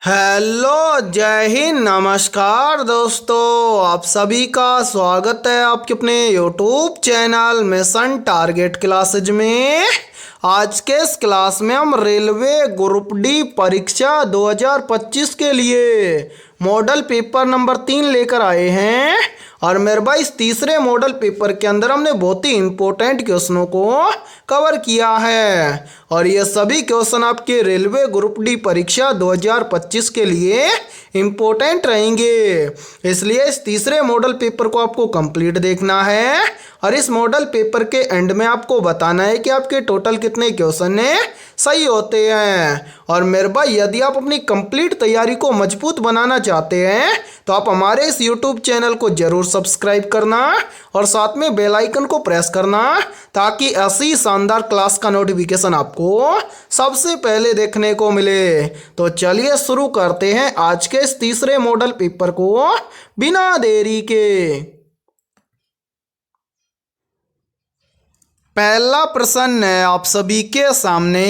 Hello, जय हिंद, नमस्कार दोस्तों। आप सभी का स्वागत है आपके अपने YouTube channel mission target classes में। आज के इस क्लास में हम रेलवे ग्रुप डी परीक्षा 2025 के लिए मॉडल पेपर नंबर 3 लेकर आए हैं। और मेरे भाई इस तीसरे मॉडल पेपर के अंदर हमने बहुत ही इंपॉर्टेंट क्वेश्चनों को कवर किया है और ये सभी क्वेश्चन आपके रेलवे ग्रुप डी परीक्षा 2025 के लिए इम्पोर्टेंट रहेंगे। इसलिए इस तीसरे मॉडल पेपर को आपको कंप्लीट देखना है और इस मॉडल पेपर के एंड में आपको बताना है कि आपके टोटल कितने क्वेश्चन सही होते हैं। और मेरे भाई यदि आप अपनी कंप्लीट तैयारी को मजबूत बनाना चाहते हैं तो आप हमारे इस यूट्यूब चैनल को जरूर सब्सक्राइब करना और साथ में बेल आइकन को प्रेस करना ताकि ऐसी शानदार क्लास का नोटिफिकेशन आपको सबसे पहले देखने को मिले। तो चलिए शुरू करते हैं आज के इस तीसरे मॉडल पेपर को बिना देरी के। पहला प्रश्न है आप सभी के सामने।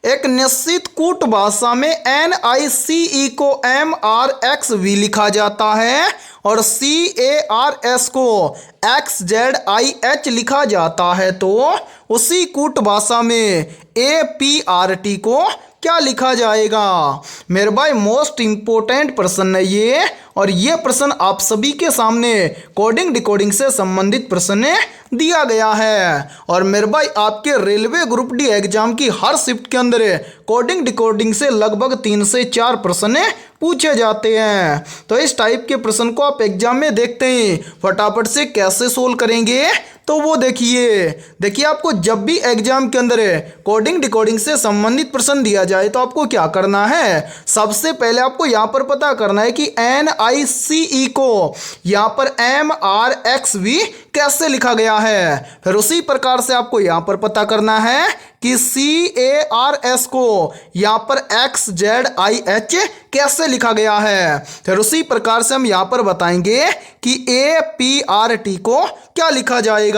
एक निश्चित कूट भाषा में NICE को MRXV लिखा जाता है और CARS को XZIH लिखा जाता है, तो उसी कूट भाषा में APRT को क्या लिखा जाएगा? मेरे भाई मोस्ट इंपोर्टेंट प्रश्न है ये, और ये प्रश्न आप सभी के सामने कोडिंग डिकोडिंग से संबंधित प्रश्न दिया गया है। और मेरे भाई आपके रेलवे ग्रुप डी एग्जाम की हर शिफ्ट के अंदर कोडिंग डिकोडिंग से लगभग 3 से 4 प्रश्न पूछे जाते हैं। तो इस टाइप के प्रश्न को आप एग्जाम में देखते ही फटाफट से कैसे सोल्व करेंगे तो वो देखिए आपको जब भी एग्जाम के अंदर कोडिंग डिकोडिंग से संबंधित प्रश्न दिया जाए तो आपको क्या करना है, सबसे पहले आपको यहाँ पर पता करना है कि NICE को यहाँ पर MRXV कैसे लिखा गया है। फिर उसी प्रकार से आपको यहाँ पर पता करना है कि CARS को यहाँ पर XZIH कैसे लिखा गया है। फिर उसी प्रकार से हम यहाँ पर बताएंगे कि APRT को क्या लिखा जाएगा।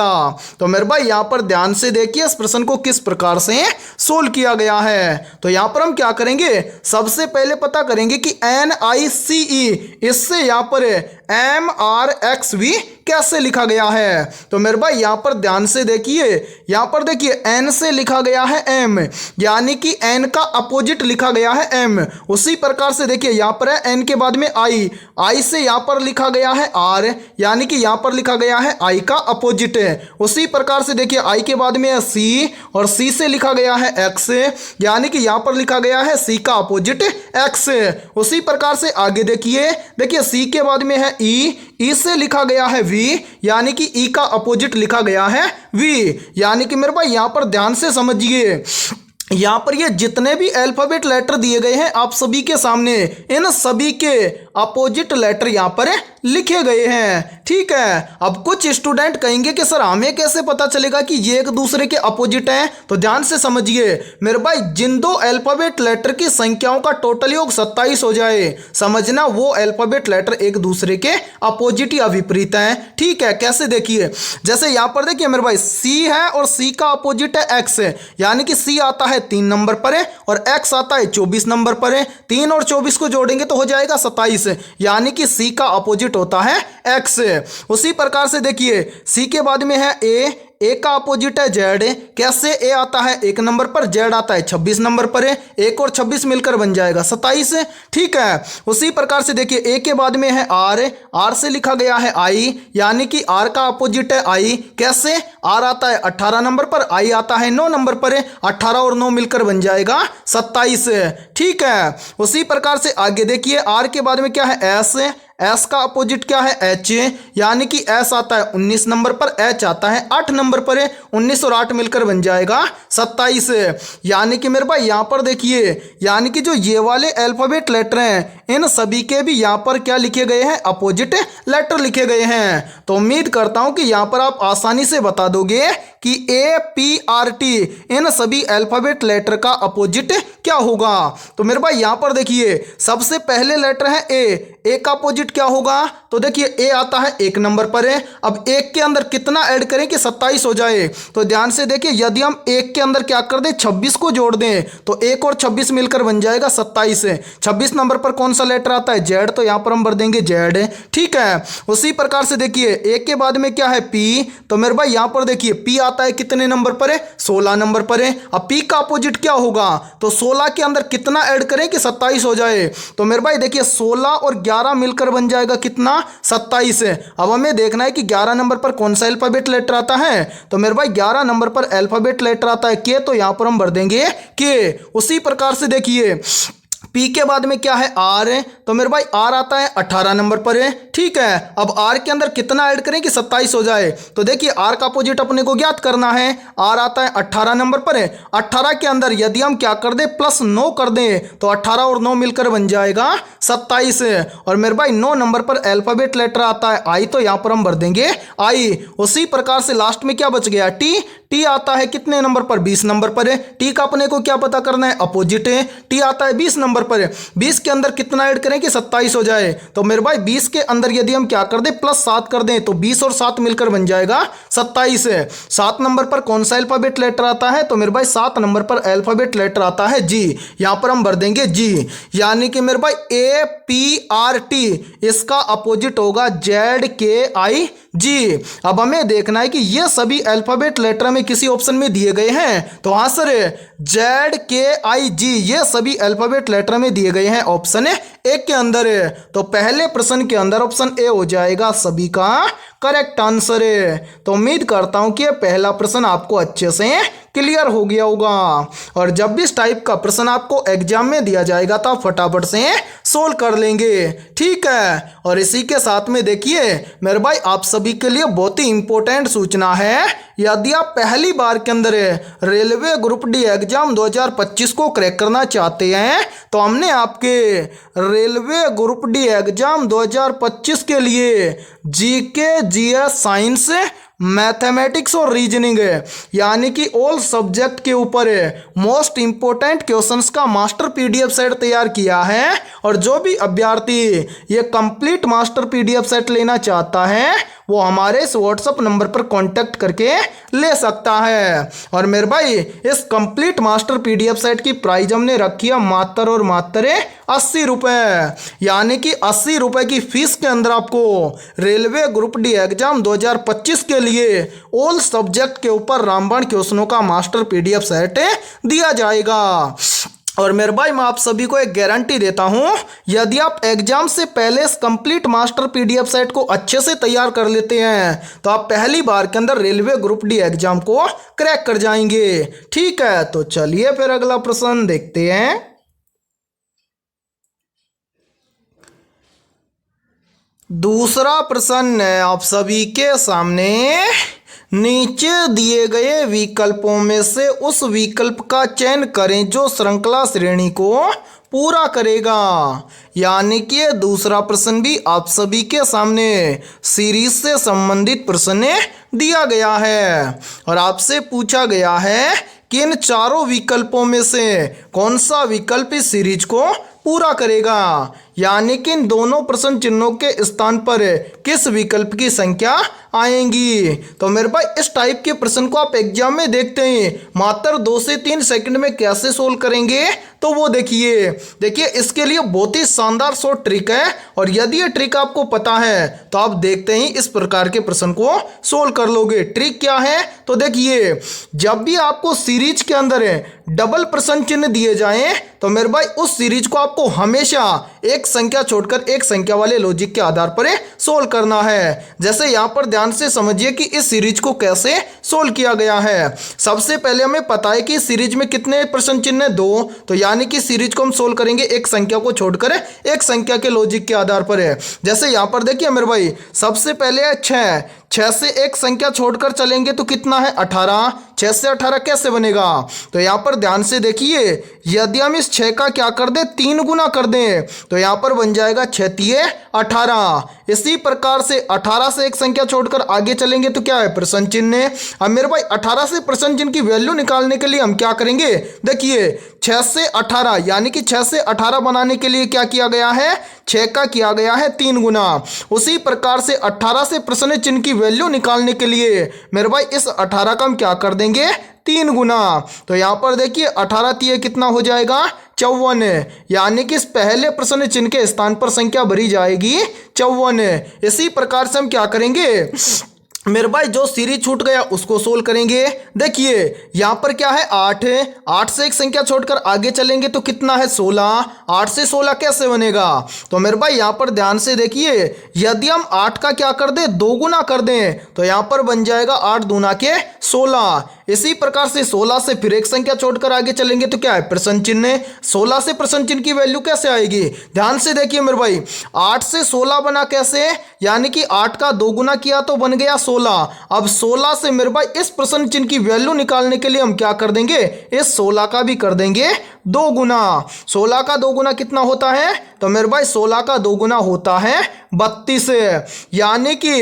तो मेरे भाई यहाँ पर ध्यान से देखिए इस प्रश्न को किस प्रकार से सोल्व किया गया है। तो यहाँ पर हम क्या करेंगे, सबसे पहले पता करेंगे कि NICE इससे यहाँ पर MRXV कैसे लिखा गया है। तो मेरे भाई यहाँ पर ध्यान से देखिए, यहाँ पर देखिए N से लिखा गया है M, यानी कि N का अपोजिट लिखा गया है M। उसी प्रकार से देखिए यहाँ पर है N के बाद में I से यहाँ पर लिखा गया है R, यानी कि यहाँ पर लिखा गया है I का अपोजिट है। उसी प्रकार से देखिए I के बाद में है C और C से लिखा गया है X, यानी कि यहाँ पर लिखा गया है C का अपोजिट X। उसी प्रकार से आगे देखिए C के बाद में है E से लिखा गया है V, यानी कि E का अपोजिट लिखा गया है V। यानी कि मेरे भाई यहाँ पर ध्यान से समझिए, यहाँ पर ये जितने भी अल्फाबेट लेटर दिए गए हैं आप सभी के सामने, इन सभी के अपोजिट लेटर यहाँ पर लिखे गए हैं। ठीक है, अब कुछ स्टूडेंट कहेंगे कि सर हमें कैसे पता चलेगा कि ये एक दूसरे के अपोजिट हैं। तो ध्यान से समझिए मेरे भाई, जिन दो अल्फाबेट लेटर की संख्याओं का टोटल योग 27 हो जाए, समझना वो अल्फाबेट लेटर एक दूसरे के अपोजिट या विपरीत हैं। ठीक है, कैसे देखिए, जैसे यहाँ पर देखिए मेरे भाई C है और C का अपोजिट है X, यानी कि C आता है 3 नंबर पर है और X आता है 24 नंबर पर है। 3 और 24 को जोड़ेंगे तो हो जाएगा 27, यानी कि C का अपोजिट होता है X। उसी प्रकार से देखिए C के बाद में है A का अपोजिट है Z, कैसे A आता है 1 नंबर पर, Z आता है 26 नंबर पर है, 1 और 26 मिलकर बन जाएगा 27। ठीक है, उसी प्रकार से देखिए A के बाद में है R से लिखा गया है I, यानी कि R का अपोजिट है I, कैसे R आता है 18 नंबर पर, I आता है 9 नंबर पर, 18 और 9 मिलकर बन जाएगा 27। ठीक है, उसी प्रकार से आगे देखिए R के बाद में क्या है S का अपोजिट क्या है H, यानी कि S आता है 19 नंबर पर, H आता है 8 नंबर पर, 19 और 8 मिलकर बन जाएगा 27। यानी कि मेरे भाई यहाँ पर देखिए, यानी कि जो ये वाले अल्फाबेट लेटर हैं इन सभी के भी यहाँ पर क्या लिखे गए हैं, अपोजिट लेटर लिखे गए हैं। तो उम्मीद करता हूँ कि यहाँ पर आप आसानी से बता दोगे कि APRT इन सभी अल्फाबेट लेटर का अपोजिट क्या होगा। तो मेरे भाई यहां पर देखिए सबसे पहले लेटर है ए का अपोजिट क्या होगा। तो देखिए ए आता है 1 नंबर पर है। अब 1 के अंदर कितना ऐड करें कि 27 हो जाए। तो ध्यान से देखिए यदि हम 1 के अंदर क्या कर दें 26 को जोड़ दें तो 1 और 26 मिलकर बन जाएगा 27 है। 26 नंबर पर कौन सा लेटर आता है जेड, तो यहां पर हम भर देंगे जेड। ठीक है, उसी प्रकार से देखिए ए के बाद में क्या है पी। तो मेरे भाई यहां पर देखिए पी आता है कितने नंबर पर है 16 नंबर पर है। अब पी का अपोजिट क्या होगा। तो 16 के अंदर कितना ऐड करें कि 27 हो जाए। तो मेरे भाई देखिए 16 और 11 मिलकर बन जाएगा कितना 27 है। अब हमें देखना है कि 11 नंबर पर कौन सा अल्फाबेट लेटर आता है। तो मेरे भाई 11 नंबर पर अल्फाबेट लेटर आता है के, तो यहां पर हम भर देंगे के। उसी प्रकार से देखिए पी के बाद में क्या है आर है। तो मेरे भाई आर आता है 18 नंबर पर है। ठीक है, अब आर के अंदर कितना ऐड करें कि 27 हो जाए। तो देखिए आर का अपोजिट अपने को ज्ञात करना है। आर आता है 18 नंबर पर है। 18 के अंदर यदि हम क्या कर दें प्लस 9 कर दें तो 18 और 9 मिलकर बन जाएगा 27 है। और मेरे भाई 9 नंबर पर अल्फाबेट लेटर आता है आई, तो यहां पर हम भर देंगे आई। उसी प्रकार से लास्ट में क्या बच गया टी। टी आता है कितने नंबर पर 20 नंबर पर है। टी का अपने को क्या पता करना है अपोजिट है। टी आता है 20 नंबर पर है। 20 के अंदर कितना ऐड करें कि 27 हो जाए। तो मेरे भाई 20 के अंदर यदि हम क्या कर दें प्लस 7 कर दें तो 20 और 7 मिलकर बन जाएगा 27 है। 7 नंबर पर कौन सा अल्फाबेट लेटर आता है। तो मेरे भाई 7 नंबर पर अल्फाबेट लेटर आता है जी। यहां पर हम भर देंगे जी, यानी कि मेरे भाई APRT इसका अपोजिट होगा ZKIG। अब हमें देखना है कि ये सभी अल्फाबेट लेटर में किसी ऑप्शन में दिए गए हैं। तो हाँ सर ZKIG ये सभी अल्फाबेट लेटर में दिए गए हैं ऑप्शन ए के अंदर है। तो पहले प्रश्न के अंदर ऑप्शन ए हो जाएगा सभी का करेक्ट आंसर है। तो उम्मीद करता हूं कि पहला प्रश्न आपको अच्छे से क्लियर हो गया होगा। और जब भी इस टाइप का प्रश्न आपको एग्जाम में दिया जाएगा तो आप फटाफट से सोल्व कर लेंगे। ठीक है, और इसी के साथ में देखिए मेरे भाई आप सभी के लिए बहुत ही इंपॉर्टेंट सूचना है। यदि आप पहली बार के अंदर रेलवे ग्रुप डी एग्जाम 2025 को क्रैक करना चाहते हैं तो हमने आपके रेलवे ग्रुप डी एग्जाम 2025 के लिए जीके जीएस साइंस मैथमेटिक्स और रीजनिंग है यानी कि ऑल सब्जेक्ट के ऊपर मोस्ट इंपोर्टेंट क्वेश्चंस का मास्टर पीडीएफ सेट तैयार किया है। और जो भी अभ्यर्थी ये कंप्लीट मास्टर पीडीएफ सेट लेना चाहता है वो हमारे इस व्हाट्सएप नंबर पर कांटेक्ट करके ले सकता है। और मेरे भाई इस कंप्लीट मास्टर पीडीएफ सेट की प्राइस हमने रखी है मात्र और मात्र 80 रुपये, यानी कि 80 रुपये की फीस के अंदर आपको रेलवे ग्रुप डी एग्जाम 2025 के लिए ऑल सब्जेक्ट के ऊपर रामबाण क्वेश्चनों का मास्टर पीडीएफ सेट दिया जाएगा। और मेरे भाई मैं आप सभी को एक गारंटी देता हूं, यदि आप एग्जाम से पहले इस कंप्लीट मास्टर पीडीएफ सेट को अच्छे से तैयार कर लेते हैं तो आप पहली बार के अंदर रेलवे ग्रुप डी एग्जाम को क्रैक कर जाएंगे। ठीक है, तो चलिए फिर अगला प्रश्न देखते हैं। दूसरा प्रश्न आप सभी के सामने नीचे दिए गए विकल्पों में से उस विकल्प का चयन करें जो श्रृंखला श्रेणी को पूरा करेगा। यानी कि दूसरा प्रश्न भी आप सभी के सामने सीरीज से संबंधित प्रश्न दिया गया है और आपसे पूछा गया है कि इन चारों विकल्पों में से कौन सा विकल्प इस सीरीज को पूरा करेगा। यानी कि इन दोनों प्रश्न चिन्हों के स्थान पर किस विकल्प की संख्या आएंगी। तो मेरे भाई इस टाइप के प्रश्न को आप एग्जाम में देखते हैं मात्र 2 से 3 सेकंड में कैसे सोल्व करेंगे तो वो देखिए इसके लिए बहुत ही शानदार शॉर्ट ट्रिक है। और यदि ये ट्रिक आपको पता है तो आप देखते ही इस प्रकार के प्रश्न को सोल्व कर लोगे। ट्रिक क्या है तो देखिए जब भी आपको सीरीज के अंदर डबल प्रश्न चिन्ह दिए जाएं तो मेरे भाई उस सीरीज को आपको हमेशा एक संख्या छोड़कर एक संख्या वाले लॉजिक के आधार पर सोल्व करना है। जैसे यहां पर ध्यान से समझिए कि इस सीरीज को कैसे सोल्व किया गया है। सबसे पहले हमें पता है कि सीरीज में कितने प्रश्न चिन्ह 2, तो यानी कि सीरीज को हम सोल्व करेंगे एक संख्या को छोड़कर एक संख्या के लॉजिक के आधार पर है। जैसे यहां पर देखिए मेरे भाई सबसे पहले है 6 से एक संख्या छोड़कर चलेंगे तो कितना है 18, 6 से 18 कैसे बनेगा? तो यहाँ पर ध्यान से देखिए, यदि हम इस 6 का क्या कर दें, 3 गुना कर दें तो यहाँ पर बन जाएगा 6 तिये 18। इसी प्रकार से 18 से एक संख्या छोड़कर आगे चलेंगे तो क्या है, प्रश्न चिन्ह। अब मेरे भाई 18 से प्रश्न चिन्ह की वैल्यू निकालने के लिए हम क्या करेंगे, देखिए 6 से 18 यानी कि 6 से 18 बनाने के लिए क्या किया गया है, 6 का किया गया है 3 गुना। उसी प्रकार से 18 से प्रश्न चिन्ह की वैल्यू निकालने के लिए मेरे भाई इस 18 का हम क्या कर देंगे, 3 गुना। तो यहाँ पर देखिए 18 तिये कितना हो जाएगा, 54, यानी कि इस पहले प्रश्न चिन्ह के स्थान पर संख्या भरी जाएगी 54। इसी प्रकार से हम क्या करेंगे, मेरे भाई जो सीरीज छूट गया उसको सोल्व करेंगे। देखिए यहाँ पर क्या है, 8 है, 8 से एक संख्या छोड़कर आगे चलेंगे तो कितना है, 16। 8 से 16 कैसे बनेगा? तो मेरे भाई यहाँ पर ध्यान से देखिए, यदि हम 8 का क्या कर दें, 2 गुना कर दें तो यहाँ पर बन जाएगा 8 दूना के 16। इसी प्रकार से 16 से फिर एक संख्या छोड़कर आगे चलेंगे तो क्या है, प्रश्न चिन्ह। 16 से प्रश्न चिन्ह की वैल्यू कैसे आएगी, ध्यान से देखिए मेरे भाई, 8 से 16 बना कैसे, यानी कि 8 का 2 गुना किया तो बन गया 16। अब 16 से मेरे भाई इस प्रश्न चिन्ह की वैल्यू निकालने के लिए हम क्या कर देंगे, इस 16 का भी कर देंगे 2 गुना। 16 का 2 गुना कितना होता है, तो मेरे भाई 16 का 2 गुना होता है 32। यानी कि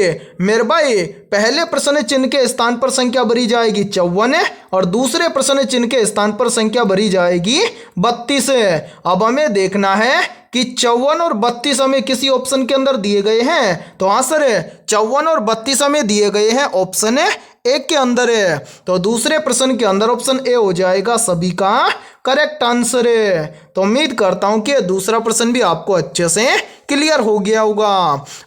मेरे भाई पहले प्रश्न चिन्ह के स्थान पर संख्या भरी जाएगी 54 और दूसरे प्रश्न चिन्ह के स्थान पर संख्या भरी जाएगी 32। अब हमें देखना है कि 54 और 32 हमें किसी ऑप्शन के अंदर दिए गए हैं, तो हाँ सर 54 और 32 हमें दिए गए हैं ऑप्शन एक के अंदर है, तो दूसरे प्रश्न के अंदर ऑप्शन ए हो जाएगा सभी का करेक्ट आंसर है। तो उम्मीद करता हूं कि दूसरा प्रश्न भी आपको अच्छे से क्लियर हो गया होगा।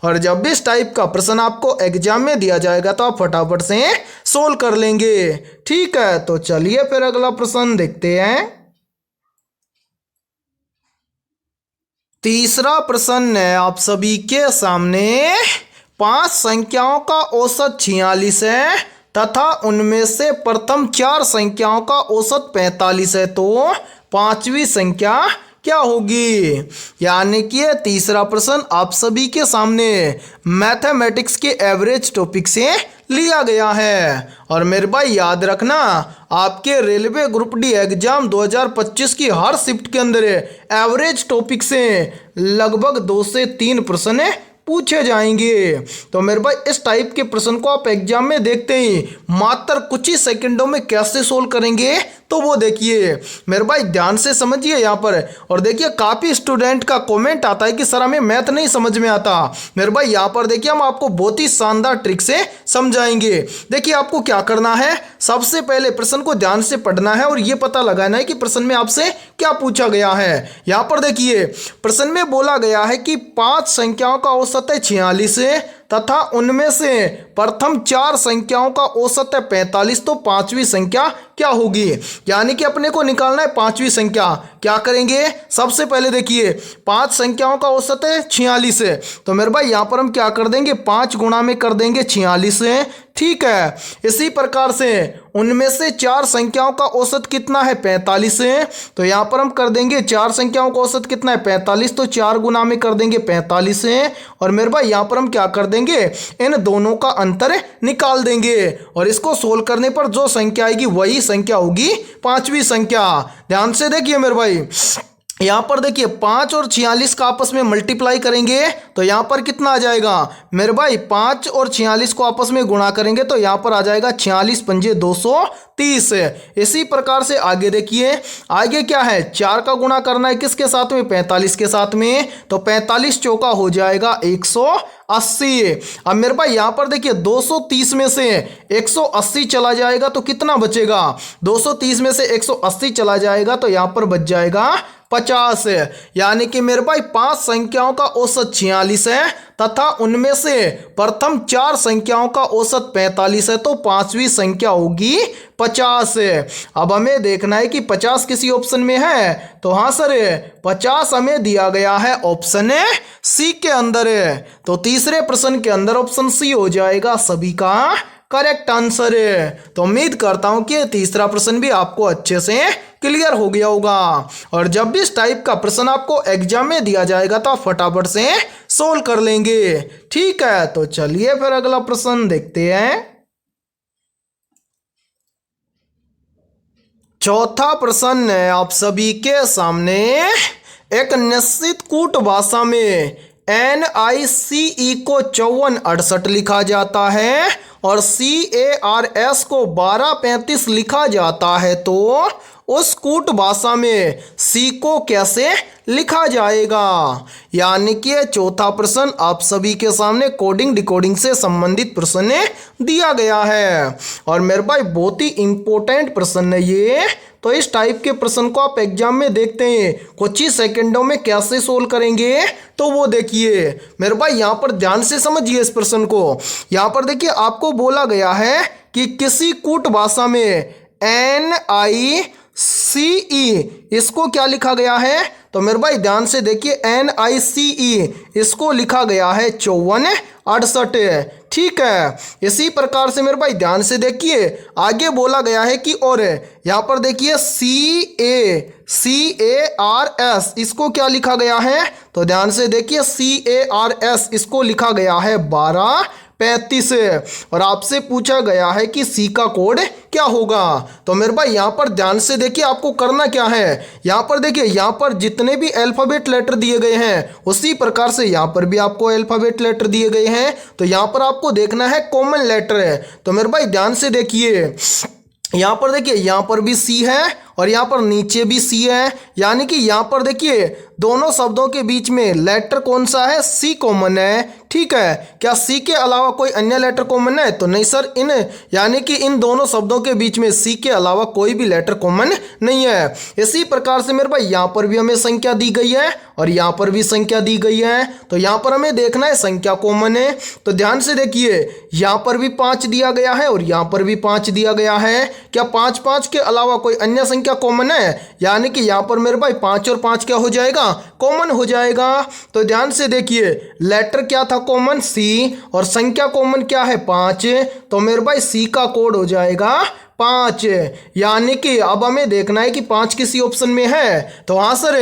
और जब भी इस टाइप का प्रश्न आपको एग्जाम में दिया जाएगा तो आप फटाफट से सोल्व कर लेंगे। ठीक है, तो चलिए फिर अगला प्रश्न देखते हैं। तीसरा प्रश्न है आप सभी के सामने, 5 संख्याओं का औसत 46 है तथा उनमें से प्रथम 4 संख्याओं का औसत 45 है, तो पांचवी संख्या क्या होगी? यानी कि ये तीसरा प्रश्न आप सभी के सामने मैथमेटिक्स के एवरेज टॉपिक से लिया गया है। और मेरे भाई याद रखना, आपके रेलवे ग्रुप डी एग्जाम 2025 की हर शिफ्ट के अंदर एवरेज टॉपिक से लगभग 2 से 3 प्रश्न पूछे जाएंगे। तो मेरे भाई इस टाइप के प्रश्न को आप एग्जाम में देखते ही मात्र कुछ ही सेकंडों में कैसे सोल्व करेंगे, तो वो देखिए मेरे भाई ध्यान से समझिए यहाँ पर। और देखिए काफ़ी स्टूडेंट का कमेंट आता है कि सर हमें मैथ नहीं समझ में आता। मेरे भाई यहाँ पर देखिए हम आपको बहुत ही शानदार ट्रिक से समझाएंगे। देखिए आपको क्या करना है, सबसे पहले प्रश्न को ध्यान से पढ़ना है और ये पता लगाना है कि प्रश्न में आपसे क्या पूछा गया है। यहाँ पर देखिए प्रश्न में बोला गया है कि 5 संख्याओं का औसत है 46 तथा उनमें से प्रथम 4 संख्याओं का औसत है 45, तो पांचवी संख्या क्या होगी? यानी कि अपने को निकालना है पांचवी संख्या। क्या करेंगे, सबसे पहले देखिए 5 संख्याओं का औसत है 46 है, तो मेरे भाई यहाँ पर हम क्या कर देंगे, 5 गुणा में कर देंगे 46 है। ठीक है, इसी प्रकार से उनमें से 4 संख्याओं का औसत कितना है 45 है, तो यहाँ पर हम कर देंगे 4 संख्याओं का औसत कितना है 45, तो 4 गुना में कर देंगे 45 है। और मेरे भाई यहाँ पर हम क्या कर देंगे, इन दोनों का अंतर निकाल देंगे और इसको सोल्व करने पर जो संख्या आएगी वही संख्या होगी पांचवी संख्या। ध्यान से देखिए मेरे भाई, यहाँ पर देखिए 5 और 46 का आपस में मल्टीप्लाई करेंगे तो यहाँ पर कितना आ जाएगा मेरे भाई, 5 और 46 को आपस में गुणा करेंगे तो यहाँ पर आ जाएगा 46 पंजे 230। इसी प्रकार से आगे देखिए, आगे क्या है, 4 का गुणा करना है किसके साथ में, 45 के साथ में, तो 45 चौका हो जाएगा 180। अब मेरे भाई यहाँ पर देखिए 230 में से 180 चला जाएगा तो कितना बचेगा, 230 में से 180 चला जाएगा तो यहाँ पर बच जाएगा 50। यानी कि मेरे भाई 5 संख्याओं का औसत 46 है तथा उनमें से प्रथम 4 संख्याओं का औसत 45 है, तो पांचवी संख्या होगी 50। अब हमें देखना है कि 50 किसी ऑप्शन में है, तो हाँ सर 50 हमें दिया गया है ऑप्शन सी के अंदर है, तो तीसरे प्रश्न के अंदर ऑप्शन सी हो जाएगा सभी का करेक्ट आंसर है। तो उम्मीद करता हूं कि तीसरा प्रश्न भी आपको अच्छे से क्लियर हो गया होगा। और जब भी इस टाइप का प्रश्न आपको एग्जाम में दिया जाएगा तो आप फटाफट से सोल्व कर लेंगे। ठीक है, तो चलिए फिर अगला प्रश्न देखते हैं। चौथा प्रश्न है आप सभी के सामने। एक निश्चित कूट भाषा में NICE को 5468 लिखा जाता है और CARS को 1235 लिखा जाता है, तो उस कूट भाषा में C को कैसे लिखा जाएगा? यानी कि चौथा प्रश्न आप सभी के सामने कोडिंग डिकोडिंग से संबंधित प्रश्न दिया गया है और मेरे भाई बहुत ही इंपॉर्टेंट प्रश्न है ये। तो इस टाइप के प्रश्न को आप एग्जाम में देखते हैं कुछ ही सेकंडों में कैसे सोल्व करेंगे, तो वो देखिए मेरे भाई यहाँ पर ध्यान से समझिए इस प्रश्न को। यहाँ पर देखिए आपको बोला गया है कि किसी कूट भाषा में NICE इसको क्या लिखा गया है, तो मेरे भाई ध्यान से देखिए NICE इसको लिखा गया है 5468। ठीक है, इसी प्रकार से मेरे भाई ध्यान से देखिए आगे बोला गया है कि और यहाँ पर देखिए CARS इसको क्या लिखा गया है, तो ध्यान से देखिए CARS इसको लिखा गया है 1235 और आपसे पूछा गया है कि C का कोड क्या होगा। तो मेरे भाई यहाँ पर ध्यान से देखिए आपको करना क्या है, यहाँ पर देखिए यहाँ पर जितने भी अल्फाबेट लेटर दिए गए हैं उसी प्रकार से यहाँ पर भी आपको अल्फाबेट लेटर दिए गए हैं, तो यहाँ पर आपको देखना है कॉमन लेटर है। तो मेरे भाई ध्यान से देखिए यहाँ पर देखिए यहाँ पर भी C है और यहाँ पर नीचे भी C है, यानी कि यहाँ पर देखिए दोनों शब्दों के बीच में लेटर कौन सा है, C कॉमन है। ठीक है, क्या C के अलावा कोई अन्य लेटर कॉमन है, तो नहीं सर, यानी कि इन दोनों शब्दों के बीच में C के अलावा कोई भी लेटर कॉमन नहीं है। इसी प्रकार से मेरे भाई यहाँ पर भी हमें संख्या दी गई है और यहाँ पर भी संख्या दी गई है, तो यहाँ पर हमें देखना है संख्या कॉमन है। तो ध्यान से देखिए यहाँ पर भी 5 दिया गया है और यहाँ पर भी 5 दिया गया है, क्या 5 5 के अलावा कोई अन्य संख्या कॉमन है, यानी कि यहाँ पर मेरे भाई 5 और 5 क्या हो जाएगा, कॉमन हो जाएगा। तो ध्यान से देखिए लेटर क्या था कॉमन, C, और संख्या कॉमन क्या है 5, तो मेरे भाई C का कोड हो जाएगा 5। यानी कि अब हमें देखना है कि 5 किसी ऑप्शन में है, तो हाँ सर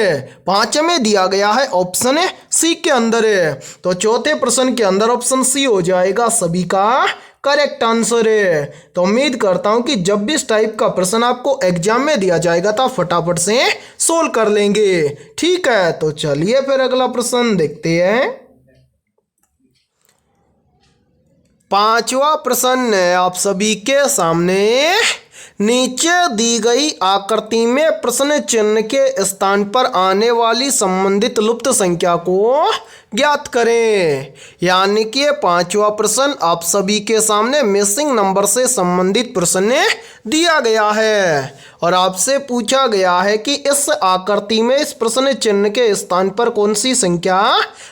5 में दिया गया है ऑप्शन C के अंदर है, तो चौथे प्रश्न के अंदर ऑप्शन C हो जाएगा सभी का करेक्ट आंसर है। तो उम्मीद करता हूं कि जब भी इस टाइप का प्रश्न आपको एग्जाम में दिया जाएगा तो आप फटाफट से सोल्व कर लेंगे। ठीक है, तो चलिए फिर अगला प्रश्न देखते हैं। पांचवा प्रश्न है आप सभी के सामने। नीचे दी गई आकृति में प्रश्न चिन्ह के स्थान पर आने वाली संबंधित लुप्त संख्या को ज्ञात करें। यानी कि पांचवा प्रश्न आप सभी के सामने मिसिंग नंबर से संबंधित प्रश्न दिया गया है और आपसे पूछा गया है कि इस आकृति में इस प्रश्न चिन्ह के स्थान पर कौन सी संख्या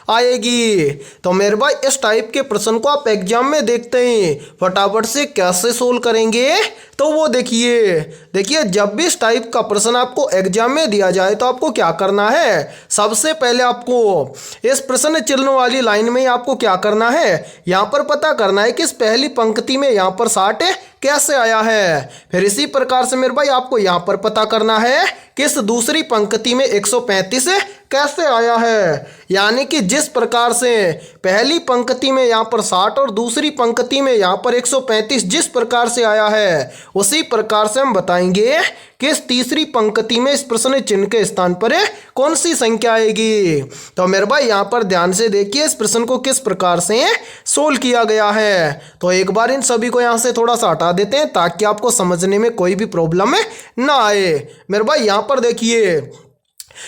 आएगी। तो मेरे भाई इस टाइप के प्रश्न को आप एग्जाम में देखते हैं फटाफट से कैसे सोल्व करेंगे, तो वो देखिए जब भी इस टाइप का प्रश्न आपको एग्जाम में दिया जाए तो आपको क्या करना है, सबसे पहले आपको इस प्रश्न चिन्ह वाली लाइन में आपको क्या करना है, यहाँ पर पता करना है कि इस पहली पंक्ति में यहाँ पर 60 कैसे आया है। फिर इसी प्रकार से मेरे भाई आपको यहाँ पर पता करना है कि इस दूसरी पंक्ति में 135 कैसे आया है। यानी कि जिस प्रकार से पहली पंक्ति में यहाँ पर 60 और दूसरी पंक्ति में यहाँ पर 135 जिस प्रकार से आया है, उसी प्रकार से हम बताएंगे कि इस तीसरी पंक्ति में इस प्रश्न चिन्ह के स्थान पर कौन सी संख्या आएगी। तो मेरे भाई यहाँ पर ध्यान से देखिए इस प्रश्न को किस प्रकार से सोल्व किया गया है। तो एक बार इन सभी को यहाँ से थोड़ा सा हटा देते हैं ताकि आपको समझने में कोई भी प्रॉब्लम ना आए। मेरे भाई यहाँ पर देखिए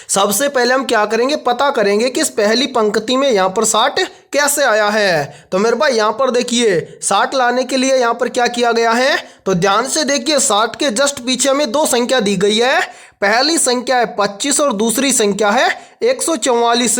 सबसे पहले हम क्या करेंगे, पता करेंगे कि इस पहली पंक्ति में यहाँ पर 60 कैसे आया है। तो मेरे भाई यहाँ पर देखिए 60 लाने के लिए यहाँ पर क्या किया गया है, तो ध्यान से देखिए 60 के जस्ट पीछे हमें 2 संख्या दी गई है। पहली संख्या है 25 और दूसरी संख्या है 144।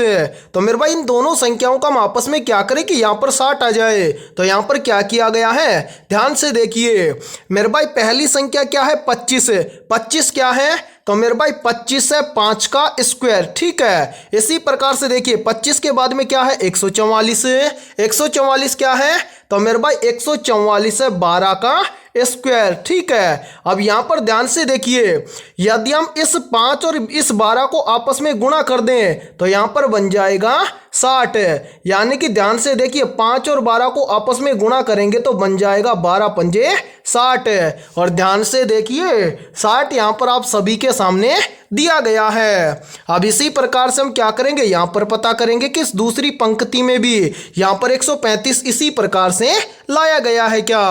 तो मेरे भाई इन दोनों संख्याओं का हम आपस में क्या करें कि यहाँ पर 60 आ जाए। तो यहाँ पर क्या किया गया है, ध्यान से देखिए मेरे भाई पहली संख्या क्या है 25। 25 क्या है, तो मेरे भाई 25 है 5 का स्क्वायर। ठीक है, इसी प्रकार से देखिए 25 के बाद में क्या है 144। 144 क्या है, तो मेरे भाई 144 है 12 का स्क्वायर। ठीक है, अब यहाँ पर ध्यान से देखिए यदि हम इस 5 और इस 12 को आपस में गुणा कर दें तो यहाँ पर बन जाएगा 60। यानी कि ध्यान से देखिए 5 और 12 को आपस में गुणा करेंगे तो बन जाएगा 12 पंजे 60 है। और ध्यान से देखिए 60 यहाँ पर आप सभी के सामने दिया गया है। अब इसी प्रकार से हम क्या करेंगे, यहाँ पर पता करेंगे कि इस दूसरी पंक्ति में भी यहाँ पर 135 इसी प्रकार से लाया गया है क्या।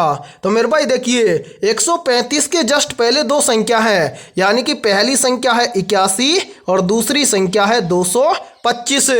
तो मेरे भाई देखिए 135 के जस्ट पहले दो संख्या है, यानी कि पहली संख्या है 81 और दूसरी संख्या है 225।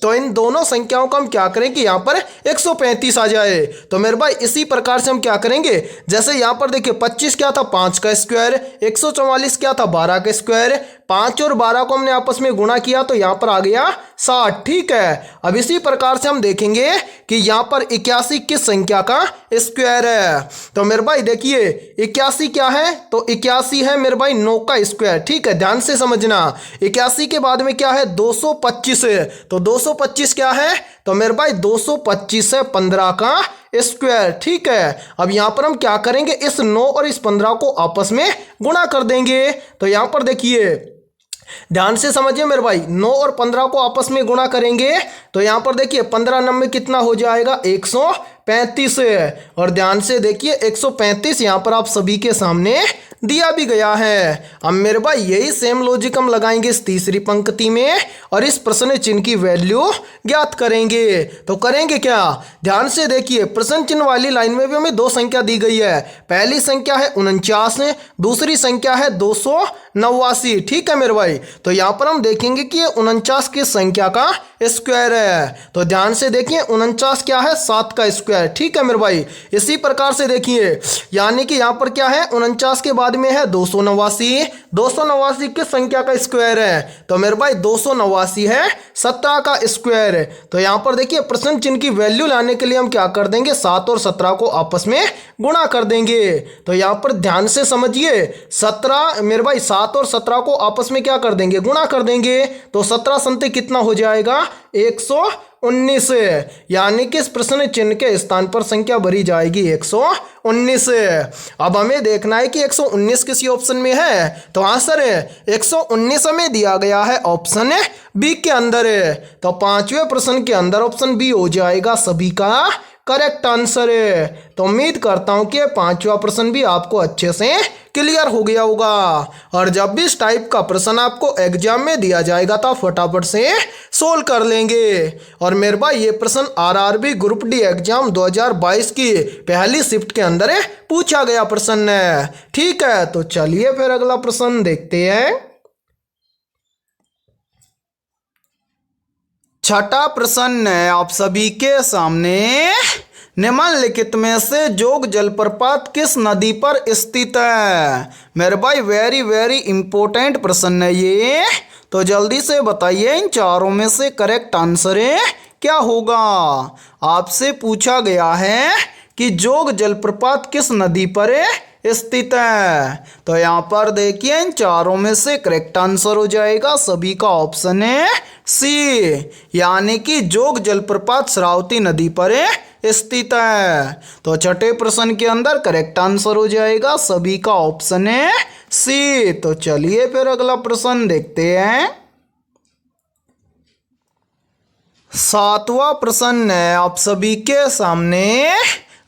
तो इन दोनों संख्याओं का हम क्या करें कि यहाँ पर 135 आ जाए। तो मेरे भाई इसी प्रकार से हम क्या करेंगे, जैसे यहाँ पर देखिए 25 क्या था 5 का स्क्वायर, 144 क्या था 12 का स्क्वायर, 5 और 12 को हमने आपस में गुणा किया तो यहाँ पर आ गया 60। ठीक है, अब इसी प्रकार से हम देखेंगे कि यहाँ पर 81 किस संख्या का स्क्वायर है। तो मेरे भाई देखिए 81 क्या है, तो 81 है मेरे भाई 9 का स्क्वायर। ठीक है, ध्यान से समझना। 81 के बाद में क्या है 225 है, तो 225 क्या है, तो मेरे भाई 225 है 15 का स्क्वायर। ठीक है, अब यहाँ पर हम क्या करेंगे, इस 9 और इस 15 को आपस में गुणा कर देंगे। तो यहाँ पर देखिए ध्यान से समझिए मेरे भाई, 9 और 15 को आपस में गुणा करेंगे तो यहाँ पर देखिए 15 नंबर कितना हो जाएगा 135 है। और ध्यान से देखिए 135 यहाँ पर आप सभी के सामने दिया भी गया है। अब मेरे भाई यही सेम लॉजिक हम लगाएंगे इस तीसरी पंक्ति में और इस प्रश्न चिन्ह की वैल्यू ज्ञात करेंगे। तो करेंगे क्या, ध्यान से देखिए प्रश्न चिन्ह वाली लाइन में भी हमें दो संख्या दी गई है। पहली संख्या है 49, दूसरी संख्या है 289। ठीक है मेरे भाई, तो यहाँ पर हम देखेंगे कि ये 49 की संख्या का स्क्वायर है। तो ध्यान से देखिए 49 क्या है 7 का स्क्वायर। ठीक है मेरे भाई, इसी प्रकार से देखिए यानी कि यहाँ पर क्या है 49 के बाद में है 289, 289 किस संख्या का स्क्वायर है, तो मेरे भाई 289 है 17 का स्क्वायर। तो यहाँ पर देखिए प्रश्न चिन्ह की वैल्यू लाने के लिए हम क्या कर देंगे 7 और 17 को आपस में गुणा कर देंगे। तो यहाँ पर ध्यान से समझिए 17 मेरे भाई 7 और 17 को आपस में क्या कर देंगे गुणा कर देंगे। तो 17 संते कितना हो जाएगा 119, यानी कि इस प्रश्न चिन्ह के स्थान पर संख्या भरी जाएगी 119। अब हमें देखना है कि 119 किसी ऑप्शन में है, तो आंसर है 119 हमें दिया गया है ऑप्शन बी के अंदर है। तो पांचवें प्रश्न के अंदर ऑप्शन बी हो जाएगा सभी का करेक्ट आंसर है। तो उम्मीद करता हूं कि पांचवा प्रश्न भी आपको अच्छे से क्लियर हो गया होगा। और जब भी इस टाइप का प्रश्न आपको एग्जाम में दिया जाएगा तो फटाफट से सोल्व कर लेंगे। और मेरे भाई ये प्रश्न आरआरबी ग्रुप डी एग्जाम 2022 की पहली शिफ्ट के अंदर पूछा गया प्रश्न है। ठीक है, तो चलिए फिर अगला प्रश्न देखते हैं। छठा प्रश्न है आप सभी के सामने, निम्नलिखित में से जोग जलप्रपात किस नदी पर स्थित है। मेरे भाई वेरी वेरी इंपॉर्टेंट प्रश्न है ये, तो जल्दी से बताइए इन चारों में से करेक्ट आंसर क्या होगा। आपसे पूछा गया है कि जोग जलप्रपात किस नदी पर स्थित है। तो यहाँ पर देखिए इन चारों में से करेक्ट आंसर हो जाएगा सभी का ऑप्शन है सी, यानी कि जोग जलप्रपात श्रावती नदी पर स्थित है। तो छठे प्रश्न के अंदर करेक्ट आंसर हो जाएगा सभी का ऑप्शन है सी। तो चलिए फिर अगला प्रश्न देखते हैं। सातवां प्रश्न है आप सभी के सामने,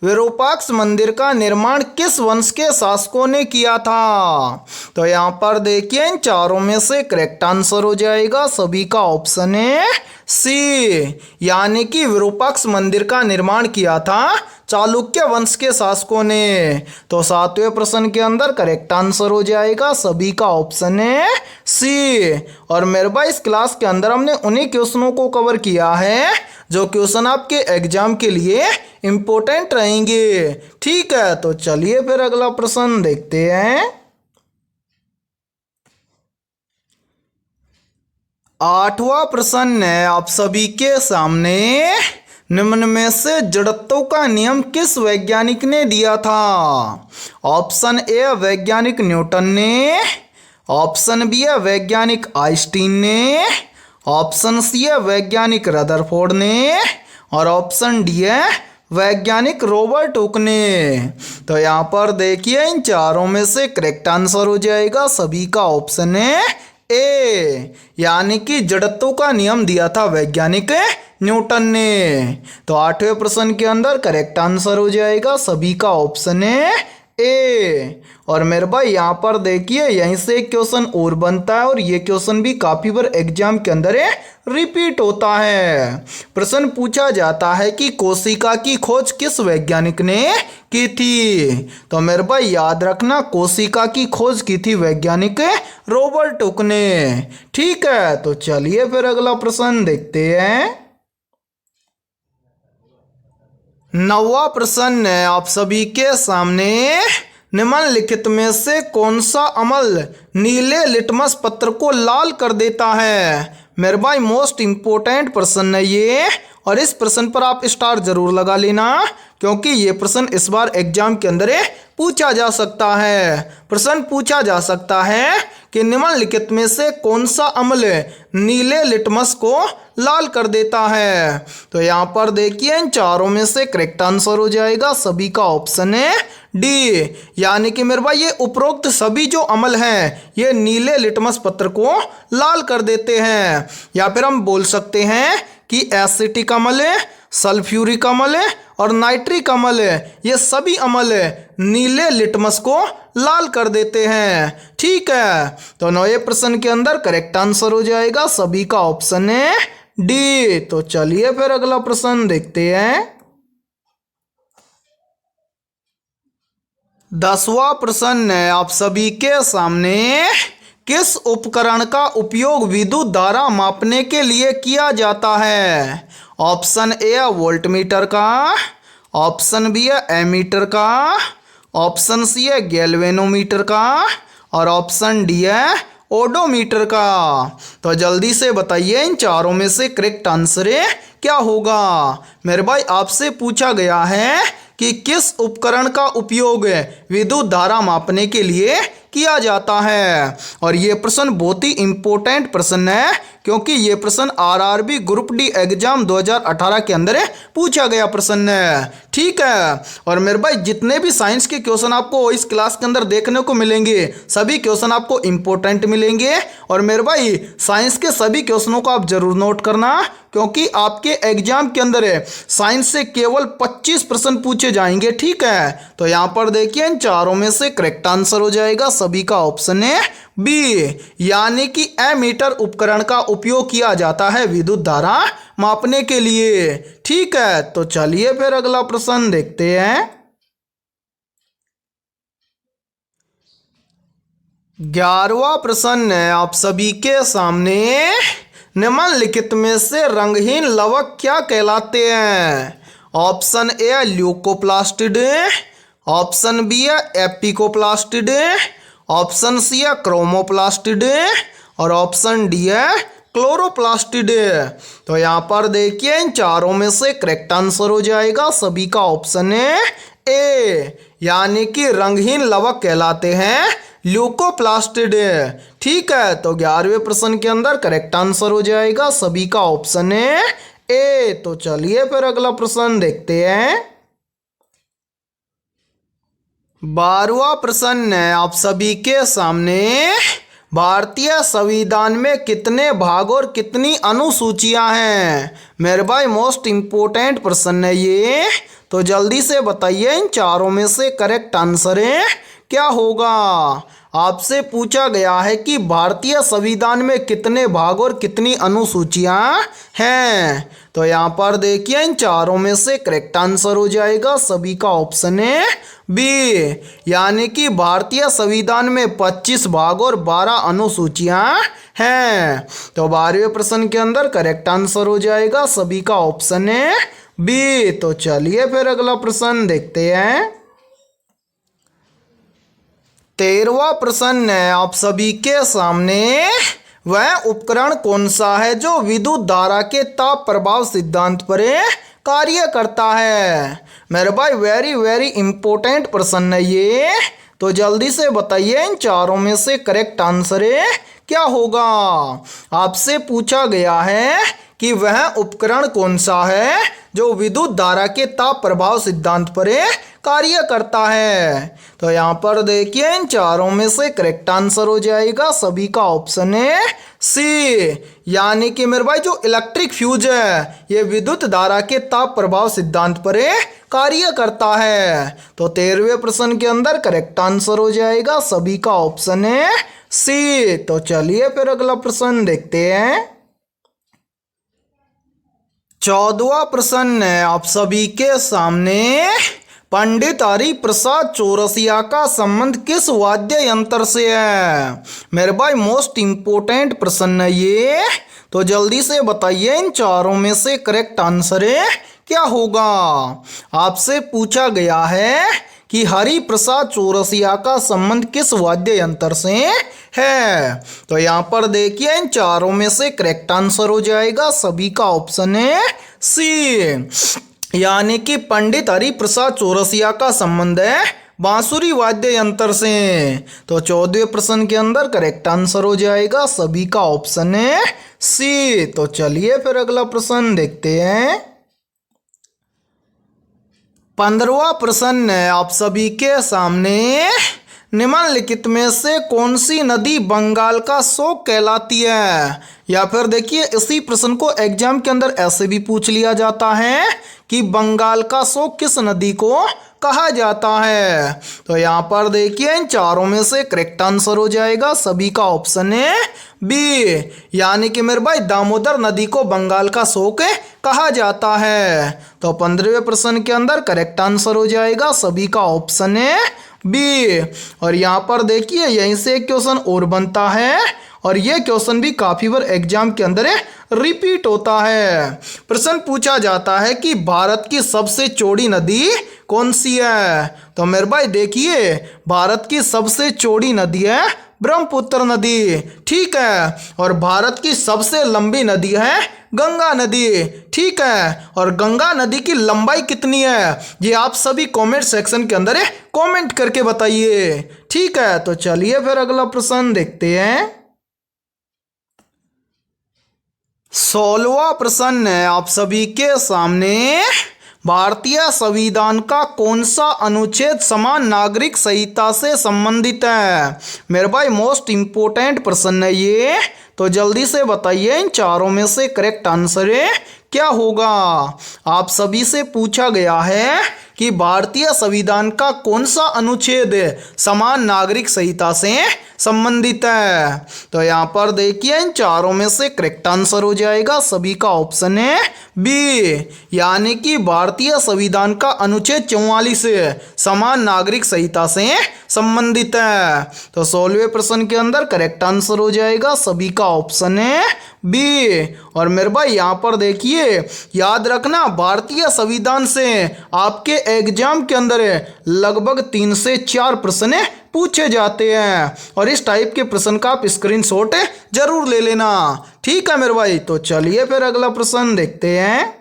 विरूपाक्ष मंदिर का निर्माण किस वंश के शासकों ने किया था। तो यहाँ पर देखिए इन चारों में से करेक्ट आंसर हो जाएगा सभी का ऑप्शन है सी, यानी कि विरूपाक्ष मंदिर का निर्माण किया था चालुक्य वंश के शासकों ने। तो सातवें प्रश्न के अंदर करेक्ट आंसर हो जाएगा सभी का ऑप्शन है सी। और मेरे भाई इस क्लास के अंदर हमने उन्हीं क्वेश्चनों को कवर किया है जो क्वेश्चन आपके एग्जाम के लिए इंपॉर्टेंट रहेंगे। ठीक है, तो चलिए फिर अगला प्रश्न देखते हैं। आठवां प्रश्न है आप सभी के सामने, निम्न में से जड़त्व का नियम किस वैज्ञानिक ने दिया था। ऑप्शन ए वैज्ञानिक न्यूटन ने, ऑप्शन बी है वैज्ञानिक आइंस्टीन ने, ऑप्शन सी है वैज्ञानिक रदरफोर्ड ने, और ऑप्शन डी है वैज्ञानिक रॉबर्ट हुक ने। तो यहाँ पर देखिए इन चारों में से करेक्ट आंसर हो जाएगा सभी का ऑप्शन है ए, यानी कि जड़त्व का नियम दिया था वैज्ञानिक न्यूटन ने। तो आठवें प्रश्न के अंदर करेक्ट आंसर हो जाएगा सभी का ऑप्शन है ए। और मेरे भाई यहाँ पर देखिए यहीं से एक क्वेश्चन और बनता है और ये क्वेश्चन भी काफी बार एग्जाम के अंदर रिपीट होता है। प्रश्न पूछा जाता है कि कोशिका की खोज किस वैज्ञानिक ने की थी। तो मेरे भाई याद रखना, कोशिका की खोज की थी वैज्ञानिक रॉबर्ट हुक ने। ठीक है, तो चलिए फिर अगला प्रश्न देखते हैं। 9वां प्रश्न है आप सभी के सामने, निम्नलिखित में से कौन सा अमल नीले लिटमस पत्र को लाल कर देता है। मेरे भाई मोस्ट इंपोर्टेंट प्रश्न है ये, और इस प्रश्न पर आप स्टार जरूर लगा लेना क्योंकि ये प्रश्न इस बार एग्जाम के अंदर पूछा जा सकता है। प्रश्न पूछा जा सकता है कि निम्नलिखित में से कौन सा अम्ल नीले लिटमस को लाल कर देता है। तो यहाँ पर देखिए इन चारों में से करेक्ट आंसर हो जाएगा सभी का ऑप्शन है डी। यानी कि मेरे भाई ये उपरोक्त सभी जो अम्ल हैं ये नीले लिटमस पत्र को लाल कर देते हैं। या फिर हम बोल सकते हैं कि एसिटिक अम्ल, सल्फ्यूरिक अम्ल और नाइट्रिक अम्ल ये सभी अम्ल नीले लिटमस को लाल कर देते हैं। ठीक है, तो 9वें प्रश्न के अंदर करेक्ट आंसर हो जाएगा सभी का ऑप्शन है डी। तो चलिए फिर अगला प्रश्न देखते हैं। 10वां प्रश्न है आप सभी के सामने, किस उपकरण का उपयोग विद्युत धारा मापने के लिए किया जाता है। ऑप्शन ए है वोल्टमीटर का, ऑप्शन बी है एमीटर का, ऑप्शन सी है गैल्वेनोमीटर का और ऑप्शन डी है ओडोमीटर का। तो जल्दी से बताइए इन चारों में से करेक्ट आंसर क्या होगा। मेरे भाई आपसे पूछा गया है कि किस उपकरण का उपयोग विद्युत धारा मापने के लिए किया जाता है, और ये प्रश्न बहुत ही इंपॉर्टेंट प्रश्न है क्योंकि ये प्रश्न आरआरबी ग्रुप डी एग्जाम 2018 के अंदर पूछा गया प्रश्न है। ठीक है, और मेरे भाई जितने भी साइंस के क्वेश्चन आपको इस क्लास के अंदर देखने को मिलेंगे सभी क्वेश्चन आपको इंपॉर्टेंट मिलेंगे। और मेरे भाई साइंस के सभी क्वेश्चनों को आप जरूर नोट करना क्योंकि आपके एग्जाम के अंदर साइंस से केवल 25 प्रश्न पूछे जाएंगे। ठीक है, तो यहाँ पर देखिए इन चारों में से करेक्ट आंसर हो जाएगा सभी का ऑप्शन है बी। यानी कि एमीटर उपकरण का उपयोग किया जाता है विद्युत धारा मापने के लिए। ठीक है, तो चलिए फिर अगला प्रश्न देखते हैं। 11वां प्रश्न है आप सभी के सामने, निम्नलिखित में से रंगहीन लवक क्या कहलाते हैं। ऑप्शन ए है ल्यूकोप्लास्टिड, ऑप्शन बी है एपिकोप्लास्टिड, ऑप्शन सी है क्रोमोप्लास्टिड और ऑप्शन डी है क्लोरोप्लास्टिड। तो यहाँ पर देखिए इन चारों में से करेक्ट आंसर हो जाएगा सभी का ऑप्शन है ए। यानी कि रंगहीन लवक कहलाते हैं ल्यूकोप्लास्टिड। ठीक है, तो 11वें प्रश्न के अंदर करेक्ट आंसर हो जाएगा सभी का ऑप्शन है ए। तो चलिए फिर अगला प्रश्न देखते हैं। 12वां प्रश्न है आप सभी के सामने, भारतीय संविधान में कितने भाग और कितनी अनुसूचियां हैं। मेरे भाई मोस्ट इंपोर्टेंट प्रश्न है ये, तो जल्दी से बताइए इन चारों में से करेक्ट आंसर क्या होगा। आपसे पूछा गया है कि भारतीय संविधान में कितने भाग और कितनी अनुसूचियां हैं। तो यहाँ पर देखिए इन चारों में से करेक्ट आंसर हो जाएगा सभी का ऑप्शन है बी। यानी कि भारतीय संविधान में 25 भाग और 12 अनुसूचियां हैं। तो 12वें प्रश्न के अंदर करेक्ट आंसर हो जाएगा सभी का ऑप्शन है बी। तो चलिए फिर अगला प्रश्न देखते हैं। 13वां प्रश्न है आप सभी के सामने, वह उपकरण कौन सा है जो विद्युत धारा के ताप प्रभाव सिद्धांत पर कार्य करता है। मेरे भाई वेरी वेरी इंपॉर्टेंट प्रश्न है ये, तो जल्दी से बताइए इन चारों में से करेक्ट आंसर क्या होगा। आपसे पूछा गया है कि वह उपकरण कौन सा है जो विद्युत धारा के ताप प्रभाव सिद्धांत पर कार्य करता है। तो यहाँ पर देखिए इन चारों में से करेक्ट आंसर हो जाएगा सभी का ऑप्शन है सी, यानी कि मेरे भाई जो इलेक्ट्रिक फ्यूज है ये विद्युत धारा के ताप प्रभाव सिद्धांत पर कार्य करता है। तो 13वें प्रश्न के अंदर करेक्ट आंसर हो जाएगा सभी का ऑप्शन है सी। तो चलिए फिर अगला प्रश्न देखते हैं। 14वां प्रश्न है आप सभी के सामने, पंडित हरिप्रसाद चौरसिया का संबंध किस वाद्य यंत्र से है? मेरे भाई मोस्ट इंपोर्टेंट प्रश्न है ये, तो जल्दी से बताइए इन चारों में से करेक्ट आंसर क्या होगा। आपसे पूछा गया है कि हरिप्रसाद चौरसिया का संबंध किस वाद्य यंत्र से है। तो यहाँ पर देखिए इन चारों में से करेक्ट आंसर हो जाएगा सभी का ऑप्शन है सी, यानी कि पंडित हरिप्रसाद चौरसिया का संबंध है बांसुरी वाद्य यंत्र से। तो 14वें प्रश्न के अंदर करेक्ट आंसर हो जाएगा सभी का ऑप्शन है सी। तो चलिए फिर अगला प्रश्न देखते हैं। 15वां प्रश्न है आप सभी के सामने, निम्नलिखित में से कौन सी नदी बंगाल का शोक कहलाती है? या फिर देखिए इसी प्रश्न को एग्जाम के अंदर ऐसे भी पूछ लिया जाता है कि बंगाल का शोक किस नदी को कहा जाता है। तो यहाँ पर देखिए इन चारों में से करेक्ट आंसर हो जाएगा सभी का ऑप्शन है बी, यानी कि मेरे भाई दामोदर नदी को बंगाल का शोक कहा जाता है। तो 15वें प्रश्न के अंदर करेक्ट आंसर हो जाएगा सभी का ऑप्शन है बी। और यहाँ पर देखिए यहीं से एक क्वेश्चन और बनता है, और ये क्वेश्चन भी काफी बार एग्जाम के अंदर रिपीट होता है। प्रश्न पूछा जाता है कि भारत की सबसे चौड़ी नदी कौन सी है? तो मेरे भाई देखिए भारत की सबसे चौड़ी नदी है ब्रह्मपुत्र नदी, ठीक है। और भारत की सबसे लंबी नदी है गंगा नदी, ठीक है। और गंगा नदी की लंबाई कितनी है ये आप सभी कमेंट सेक्शन के अंदर कमेंट करके बताइए, ठीक है। तो चलिए फिर अगला प्रश्न देखते हैं। 16वां प्रश्न है आप सभी के सामने, भारतीय संविधान का कौन सा अनुच्छेद समान नागरिक संहिता से संबंधित है? मेरे भाई मोस्ट इंपोर्टेंट प्रश्न है ये, तो जल्दी से बताइए इन चारों में से करेक्ट आंसर क्या होगा। आप सभी से पूछा गया है कि भारतीय संविधान का कौन सा अनुच्छेद समान नागरिक संहिता से संबंधित है। तो यहाँ पर देखिए इन चारों में से करेक्ट आंसर हो जाएगा सभी का ऑप्शन है बी, यानी कि भारतीय संविधान का अनुच्छेद 44 समान नागरिक संहिता से संबंधित है। तो 16वें प्रश्न के अंदर करेक्ट आंसर हो जाएगा सभी का ऑप्शन है बी। और मेरे भाई यहाँ पर देखिए याद रखना भारतीय संविधान से आपके एग्जाम के अंदर लगभग 3 से 4 प्रश्न पूछे जाते हैं, और इस टाइप के प्रश्न का आप स्क्रीनशॉट जरूर ले लेना, ठीक है मेरे भाई। तो चलिए फिर अगला प्रश्न देखते हैं।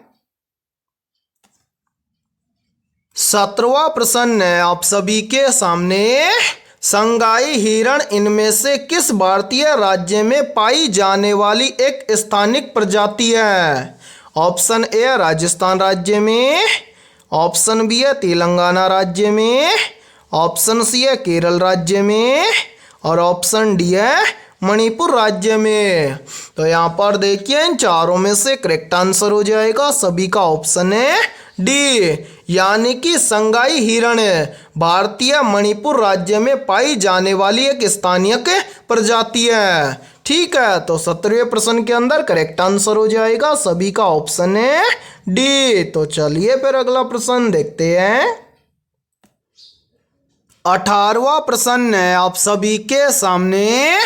17वां प्रश्न है आप सभी के सामने, संगाई हिरण इनमें से किस भारतीय राज्य में पाई जाने वाली एक स्थानिक प्रजाति है? ऑप्शन ए राजस्थान राज्य में, ऑप्शन बी है तेलंगाना राज्य में, ऑप्शन सी है केरल राज्य में, और ऑप्शन डी है मणिपुर राज्य में। तो यहाँ पर देखिए इन चारों में से करेक्ट आंसर हो जाएगा सभी का ऑप्शन है डी, यानी कि संगाई हिरण भारतीय मणिपुर राज्य में पाई जाने वाली एक स्थानीय प्रजाति है, ठीक है। तो 17वें प्रश्न के अंदर करेक्ट आंसर हो जाएगा सभी का ऑप्शन है डी। तो चलिए फिर अगला प्रश्न देखते हैं। 18वां प्रश्न है आप सभी के सामने,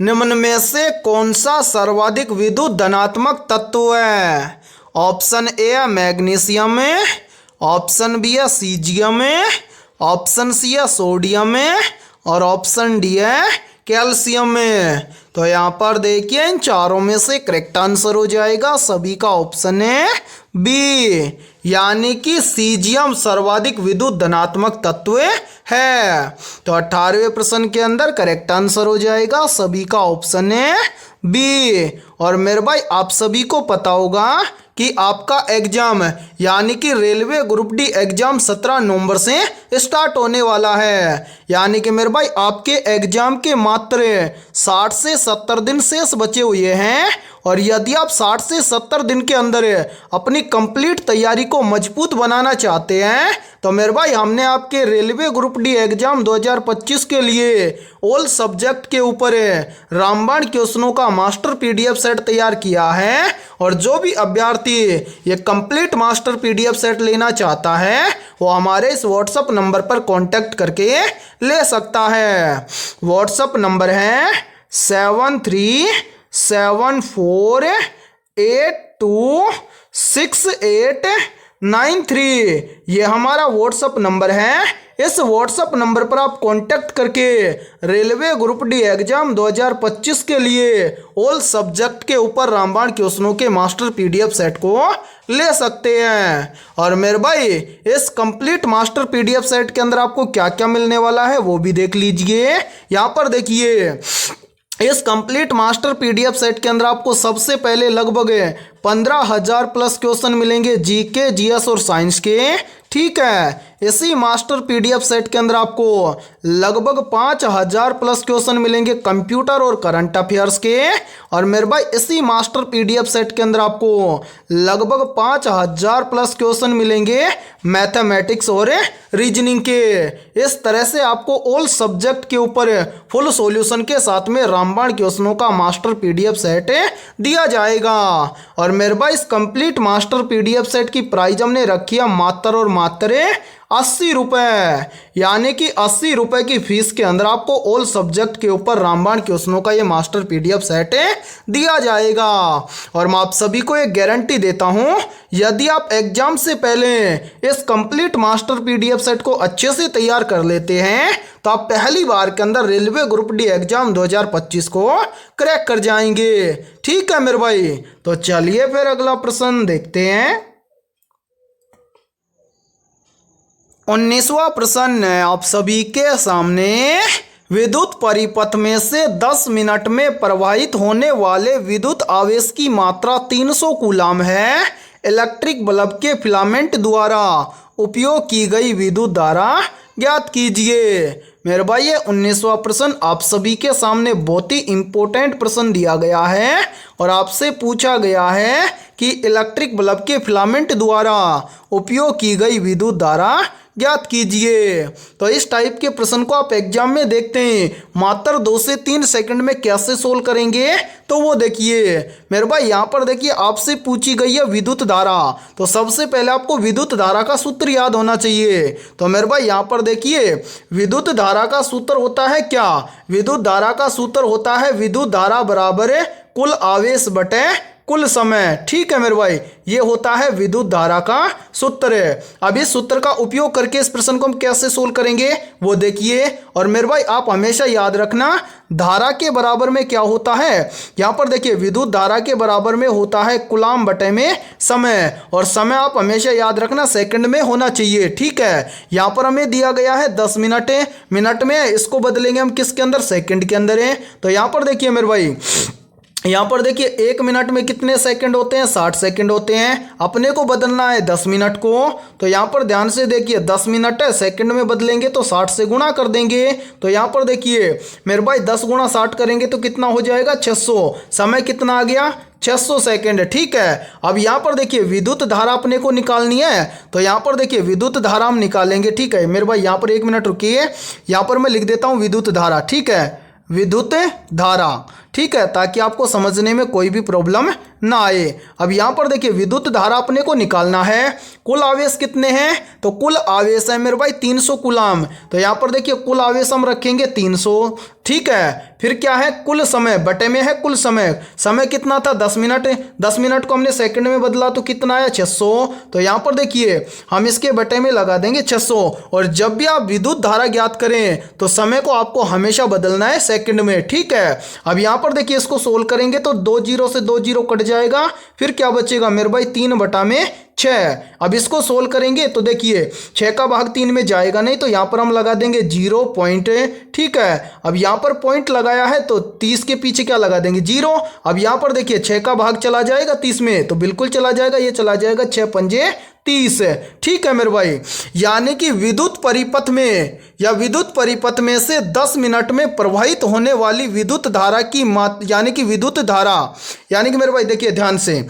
निम्न में से कौन सा सर्वाधिक विद्युत धनात्मक तत्व है? ऑप्शन ए है मैग्नीशियम है, ऑप्शन बी है सीजियम है, ऑप्शन सी है सोडियम है, और ऑप्शन डी है कैल्शियम है। तो यहाँ पर देखिए इन चारों में से करेक्ट आंसर हो जाएगा सभी का ऑप्शन है बी, यानी कि सीजियम सर्वाधिक विद्युत धनात्मक तत्व है। तो 18वें प्रश्न के अंदर करेक्ट आंसर हो जाएगा सभी का ऑप्शन है बी। और मेरे भाई आप सभी को पता होगा कि आपका एग्जाम यानी कि रेलवे ग्रुप डी एग्जाम 17 नवंबर से स्टार्ट होने वाला है। यानी कि मेरे भाई आपके एग्जाम के मात्र 60 से 70 दिन शेष बचे हुए हैं। और यदि आप 60 से 70 दिन के अंदर अपनी कंप्लीट तैयारी को मजबूत बनाना चाहते हैं तो मेरे भाई हमने आपके रेलवे ग्रुप डी एग्जाम 2025 के लिए ऑल सब्जेक्ट के ऊपर रामबाण क्वेश्चनों का मास्टर पीडीएफ सेट तैयार किया है। और जो भी अभ्यर्थी ये कंप्लीट मास्टर पीडीएफ सेट लेना चाहता है वो हमारे इस व्हाट्सएप नंबर पर कांटेक्ट करके ले सकता है। व्हाट्सएप नंबर है 7374826893। ये हमारा व्हाट्सएप नंबर है। इस व्हाट्सएप नंबर पर आप कांटेक्ट करके रेलवे ग्रुप डी एग्जाम 2025 के लिए ऑल सब्जेक्ट के ऊपर रामबाण क्वेश्चनों के मास्टर पीडीएफ सेट को ले सकते हैं। और मेरे भाई इस कंप्लीट मास्टर पीडीएफ सेट के अंदर आपको क्या क्या मिलने वाला है वो भी देख लीजिए। यहाँ पर देखिए इस कंप्लीट मास्टर पीडीएफ सेट के अंदर आपको सबसे पहले लगभग 15,000 प्लस क्वेश्चन मिलेंगे जीके, जीएस और साइंस के। ठीक है, इसी मास्टर पीडीएफ सेट के अंदर आपको लगभग 5,000 प्लस क्वेश्चन मिलेंगे कंप्यूटर और करंट अफेयर्स के। और मेरे भाई इसी मास्टर पीडीएफ सेट के अंदर आपको लगभग 5,000 प्लस क्वेश्चन मिलेंगे मैथमेटिक्स और रीजनिंग के। इस तरह से आपको ऑल सब्जेक्ट के ऊपर फुल सॉल्यूशन के साथ में रामबाण क्वेश्चनों का मास्टर पीडीएफ सेट दिया जाएगा। और मेरे भाई इस कंप्लीट मास्टर पीडीएफ सेट की प्राइस हमने रखी है मात्र और मात्र 80 रुपये। यानी कि 80 रुपये की फीस के अंदर आपको ऑल सब्जेक्ट के ऊपर रामबाण क्वेश्चनों का ये मास्टर पीडीएफ सेट दिया जाएगा। और मैं आप सभी को एक गारंटी देता हूँ, यदि आप एग्जाम से पहले इस कंप्लीट मास्टर पीडीएफ सेट को अच्छे से तैयार कर लेते हैं तो आप पहली बार के अंदर रेलवे ग्रुप डी एग्जाम 2025 को क्रैक कर जाएंगे। ठीक है मेरे भाई, तो चलिए फिर अगला प्रश्न देखते हैं। 19वां प्रश्न आप सभी के सामने, विद्युत परिपथ में से 10 मिनट में प्रवाहित होने वाले विद्युत आवेश की मात्रा 300 कूलाम है। इलेक्ट्रिक बल्ब के फिलामेंट द्वारा उपयोग की गई विद्युत धारा ज्ञात कीजिए। मेरे भाई ये 19वां प्रश्न आप सभी के सामने बहुत ही इंपॉर्टेंट प्रश्न दिया गया है। और आपसे पूछा गया है कि इलेक्ट्रिक बल्ब के फिलामेंट द्वारा उपयोग की गई विद्युत धारा ज्ञात कीजिए। तो इस टाइप के प्रश्न को आप एग्जाम में देखते हैं मात्र 2 से 3 सेकंड में कैसे सोल्व करेंगे। तो वो देखिए मेरे भाई यहाँ पर देखिए आपसे पूछी गई है विद्युत धारा। तो सबसे पहले आपको विद्युत धारा का सूत्र याद होना चाहिए। तो मेरे भाई यहाँ पर देखिए विद्युत धारा का सूत्र होता है क्या? विद्युत धारा का सूत्र होता है विद्युत धारा बराबर कुल आवेश बटे कुल समय। ठीक है मेरे भाई, ये होता है विद्युत धारा का सूत्र। अब इस सूत्र का उपयोग करके इस प्रश्न को हम कैसे सोल्व करेंगे वो देखिए। और मेरे भाई आप हमेशा याद रखना धारा के बराबर में क्या होता है। यहाँ पर देखिए विद्युत धारा के बराबर में होता है कूलाम बटे में समय। और समय आप हमेशा याद रखना सेकंड में होना चाहिए। ठीक है, यहाँ पर हमें दिया गया है 10 मिनट। मिनट में इसको बदलेंगे हम किसके अंदर? सेकंड के अंदर है। तो यहाँ पर देखिए मेरे भाई यहाँ पर देखिए 1 मिनट में कितने सेकंड होते हैं? 60 सेकंड होते हैं। अपने को बदलना है 10 मिनट को। तो यहाँ पर ध्यान से देखिए 10 मिनट है, सेकंड में बदलेंगे तो 60 से गुणा कर देंगे। तो यहाँ पर देखिए मेरे भाई 10 गुणा 60 करेंगे तो कितना हो जाएगा? 600। समय कितना आ गया? 600 सेकंड। ठीक है, अब यहाँ पर देखिए विद्युत धारा अपने को निकालनी है। तो यहाँ पर देखिए विद्युत धारा हम निकालेंगे। ठीक है मेरे भाई यहाँ पर 1 मिनट रुकिए, यहाँ पर मैं लिख देता हूँ विद्युत धारा। ठीक है, विद्युत धारा। ठीक है, ताकि आपको समझने में कोई भी प्रॉब्लम ना आए। अब यहाँ पर देखिए विद्युत धारा अपने को निकालना है। कुल आवेश कितने हैं? तो कुल आवेश है मेरे भाई 300 कूलाम। तो यहाँ पर देखिए कुल आवेश हम रखेंगे 300। ठीक है, फिर क्या है? कुल समय बटे में है कुल समय। समय कितना था? 10 मिनट। 10 मिनट को हमने सेकंड में बदला तो कितना आया? 600। तो यहाँ पर देखिए हम इसके बटे में लगा देंगे 600। और जब भी आप विद्युत धारा ज्ञात करें तो समय को आपको हमेशा बदलना है सेकंड में। ठीक है, अब यहाँ पर देखिए इसको सोल्व करेंगे तो 2 जीरो से 2 जीरो कट जाएगा। फिर क्या बचेगा मेरे भाई? 3 बटा में 6। अब इसको सोल्व करेंगे तो देखिए 6 का भाग 3 में जाएगा नहीं, तो यहाँ पर हम लगा देंगे 0 पॉइंट। ठीक है, अब यहाँ पर पॉइंट लगाया है तो 30 के पीछे क्या लगा देंगे 0। अब यहाँ पर देखिए 6 का भाग चला जाएगा 30 में, तो बिल्कुल चला जाएगा, ये चला जाएगा 6 पंजे 30। ठीक है मेरे भाई, यानी कि विद्युत परिपथ में या विद्युत परिपथ में से 10 मिनट में प्रवाहित होने वाली विद्युत धारा की यानी कि विद्युत धारा, यानी कि मेरे भाई देखिए ध्यान से,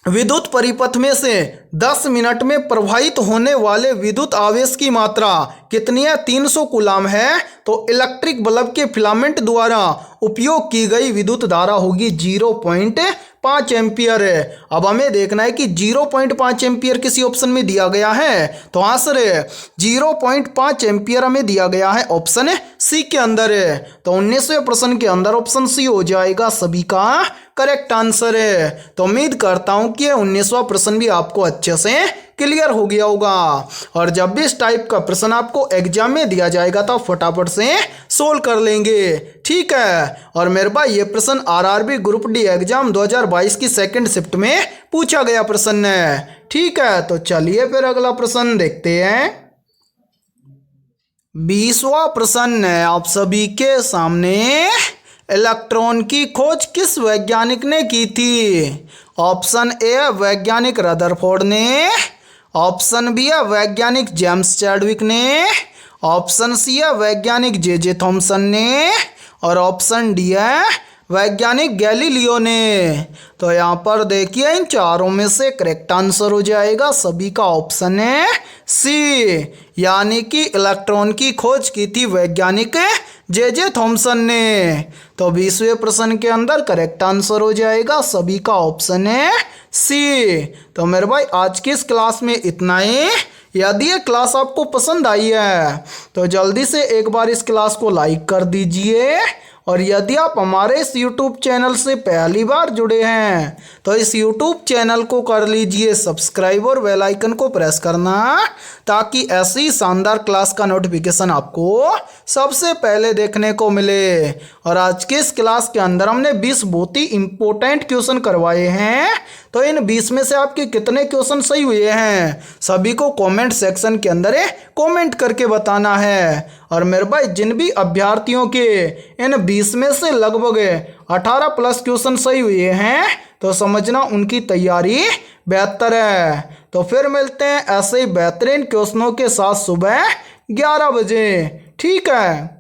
विद्युत परिपथ में से 10 मिनट में प्रवाहित होने वाले विद्युत आवेश की मात्रा कितनी है 300 कूलाम है, तो इलेक्ट्रिक बल्ब के फिलामेंट द्वारा उपयोग की गई विद्युत धारा होगी 0.5 एम्पियर। अब हमें देखना है कि 0.5 एम्पियर किसी ऑप्शन में दिया गया है, तो आंसर 0.5 एम्पियर हमें दिया गया है ऑप्शन सी के अंदर। तो 19वें प्रश्न के अंदर ऑप्शन सी हो जाएगा सभी का करेक्ट आंसर है। तो उम्मीद करता हूं कि 19वां प्रश्न भी आपको अच्छे से क्लियर हो गया होगा, और जब भी इस टाइप का प्रश्न आपको एग्जाम में दिया जाएगा तो फटाफट से सोल्व कर लेंगे। ठीक है, और मेरे भाई ये प्रश्न आरआरबी ग्रुप डी एग्जाम 2022 की सेकंड शिफ्ट में पूछा गया प्रश्न है। ठीक है, तो चलिए फिर अगला प्रश्न देखते हैं। 20वां प्रश्न है आप सभी के सामने, इलेक्ट्रॉन की खोज किस वैज्ञानिक ने की थी? ऑप्शन ए वैज्ञानिक रदरफोर्ड ने, ऑप्शन बी है वैज्ञानिक जेम्स चैडविक ने, ऑप्शन सी है वैज्ञानिक जे थॉमसन ने, और ऑप्शन डी है वैज्ञानिक गैलीलियो ने। तो यहाँ पर देखिए इन चारों में से करेक्ट आंसर हो जाएगा सभी का ऑप्शन है सी, यानी कि इलेक्ट्रॉन की खोज की थी वैज्ञानिक जे थॉमसन ने। तो 20वें प्रश्न के अंदर करेक्ट आंसर हो जाएगा सभी का ऑप्शन है सी। तो मेरे भाई आज की इस क्लास में इतना ही। यदि ये क्लास आपको पसंद आई है तो जल्दी से एक बार इस क्लास को लाइक कर दीजिए, और यदि आप हमारे इस YouTube चैनल से पहली बार जुड़े हैं तो इस YouTube चैनल को कर लीजिए सब्सक्राइब और बेल आइकन को प्रेस करना, ताकि ऐसी शानदार क्लास का नोटिफिकेशन आपको सबसे पहले देखने को मिले। और आज के इस क्लास के अंदर हमने 20 बहुत ही इंपॉर्टेंट क्वेश्चन करवाए हैं, तो इन 20 में से आपके कितने क्वेश्चन सही हुए हैं सभी को कमेंट सेक्शन के अंदर कमेंट करके बताना है। और मेरे भाई जिन भी अभ्यर्थियों के इन 20 में से लगभग 18 प्लस क्वेश्चन सही हुए हैं तो समझना उनकी तैयारी बेहतर है। तो फिर मिलते हैं ऐसे ही बेहतरीन क्वेश्चनों के साथ सुबह 11 बजे। ठीक है।